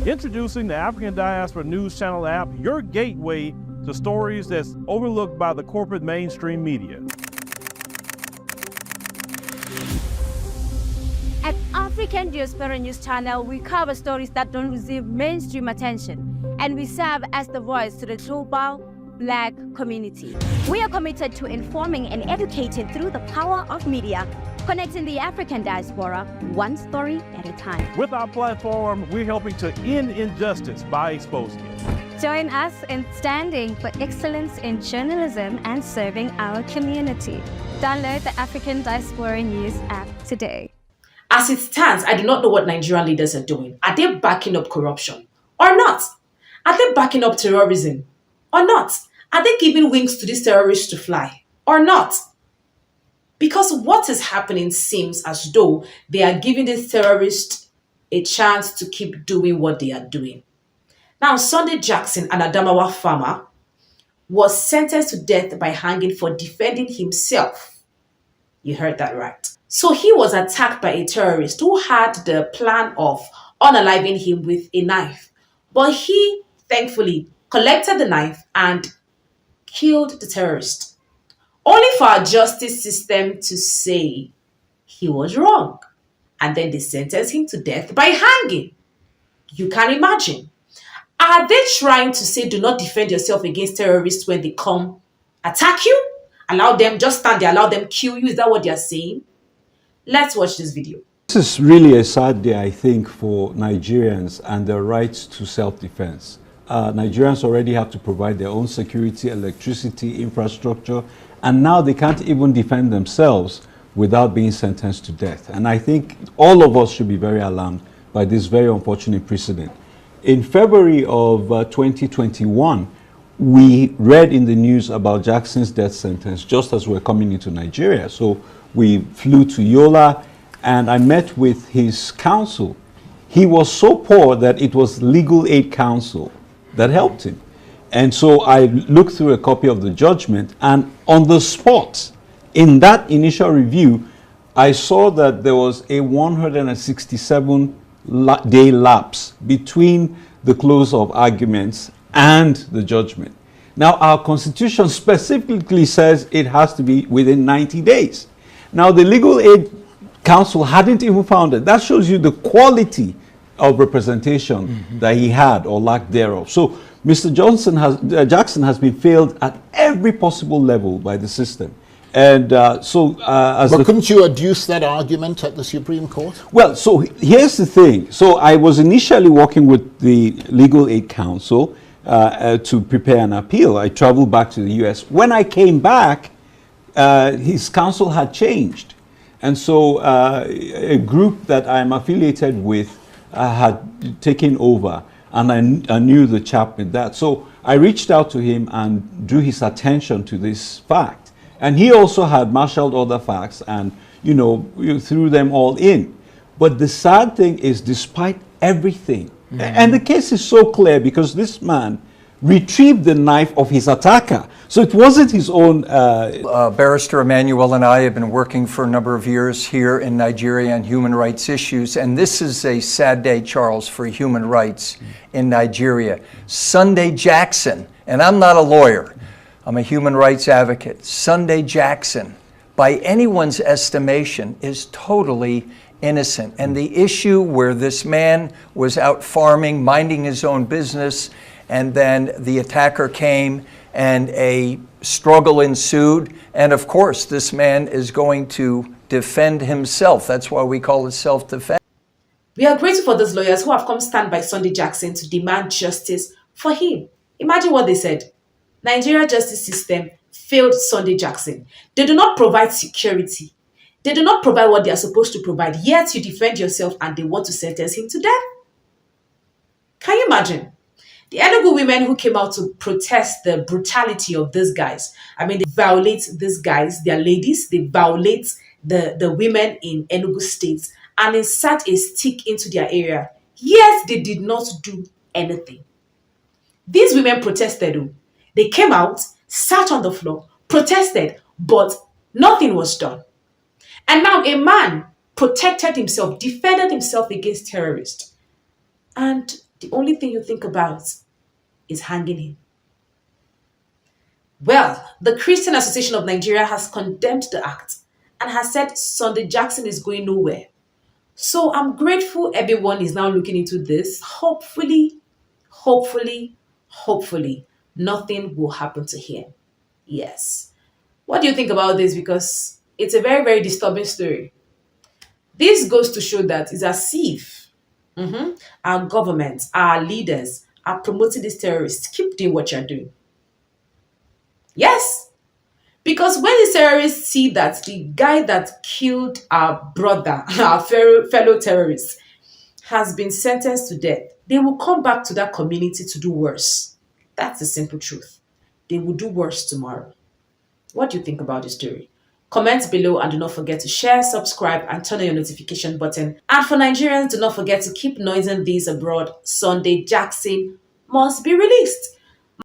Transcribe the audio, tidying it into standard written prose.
Introducing the African Diaspora News Channel app, your gateway to stories that's overlooked by the corporate mainstream media. At African Diaspora News Channel, we cover stories that don't receive mainstream attention, and we serve as the voice to the global Black community. We are committed to informing and educating through the power of media, connecting the African diaspora one story at a time. With our platform, we're helping to end injustice by exposing it. Join us in standing for excellence in journalism and serving our community. Download the African Diaspora News app today. As it stands, I do not know what Nigerian leaders are doing. Are they backing up corruption or not? Are they backing up terrorism or not? Are they giving wings to these terrorists to fly or not? Because what is happening seems as though they are giving these terrorists a chance to keep doing what they are doing. Now, Sunday Jackson, an Adamawa farmer, was sentenced to death by hanging for defending himself. You heard that right. So he was attacked by a terrorist who had the plan of unaliving him with a knife. But he, thankfully, collected the knife and killed the terrorist. Only for our justice system to say he was wrong. And then they sentenced him to death by hanging. You can imagine. Are they trying to say do not defend yourself against terrorists when they come attack you? Allow them, just stand there, allow them kill you? Is that what they are saying? Let's watch this video. This is really a sad day, I think, for Nigerians and their rights to self-defense. Nigerians already have to provide their own security, electricity, infrastructure, and now they can't even defend themselves without being sentenced to death. And I think all of us should be very alarmed by this very unfortunate precedent. In February of 2021, we read in the news about Jackson's death sentence just as we're coming into Nigeria. So we flew to Yola and I met with his counsel. He was so poor that it was Legal Aid Counsel that helped him. And so I looked through a copy of the judgment, and on the spot, in that initial review, I saw that there was a 167-day lapse between the close of arguments and the judgment. Now, our Constitution specifically says it has to be within 90 days. Now, the Legal Aid Counsel hadn't even found it. That shows you the quality of representation that he had or lack thereof. So Mr. Jackson has been failed at every possible level by the system. And but couldn't you adduce that argument at the Supreme Court? Well, so here's the thing. So I was initially working with the Legal Aid Counsel to prepare an appeal. I traveled back to the US. When I came back, his counsel had changed. And so a group that I'm affiliated with had taken over, and I knew the chap with that. So I reached out to him and drew his attention to this fact. And he also had marshaled other facts and, threw them all in. But the sad thing is, despite everything, and the case is so clear because this man retrieved the knife of his attacker. So it wasn't his own. Barrister Emmanuel and I have been working for a number of years here in Nigeria on human rights issues, and this is a sad day, Charles, for human rights in Nigeria. Sunday Jackson, and I'm not a lawyer, I'm a human rights advocate. Sunday Jackson, by anyone's estimation, is totally innocent. And the issue where this man was out farming, minding his own business, and then the attacker came and a struggle ensued. And of course, this man is going to defend himself. That's why we call it self-defense. We are grateful for those lawyers who have come stand by Sunday Jackson to demand justice for him. Imagine what they said. Nigeria justice system failed Sunday Jackson. They do not provide security. They do not provide what they are supposed to provide. Yet you defend yourself and they want to sentence him to death. Can you imagine? The Enugu women who came out to protest the brutality of these guys. I mean, they violate these guys, they are ladies, they violate the women in Enugu State and insert a stick into their area. Yet they did not do anything. These women protested. They came out, sat on the floor, protested, but nothing was done. And now a man protected himself, defended himself against terrorists. And the only thing you think about is hanging him. Well, the Christian Association of Nigeria has condemned the act and has said Sunday Jackson is going nowhere. So I'm grateful everyone is now looking into this. Hopefully, nothing will happen to him. Yes. What do you think about this? Because it's a very, very disturbing story. This goes to show that it's as if our government, our leaders are promoting these terrorists. Keep doing what you're doing. Yes. Because when the terrorists see that the guy that killed our brother, our fellow terrorist, has been sentenced to death, they will come back to that community to do worse. That's the simple truth. They will do worse tomorrow. What do you think about this story? Comment below and do not forget to share, subscribe, and turn on your notification button. And for Nigerians, do not forget to keep noising these abroad. Sunday Jackson must be released.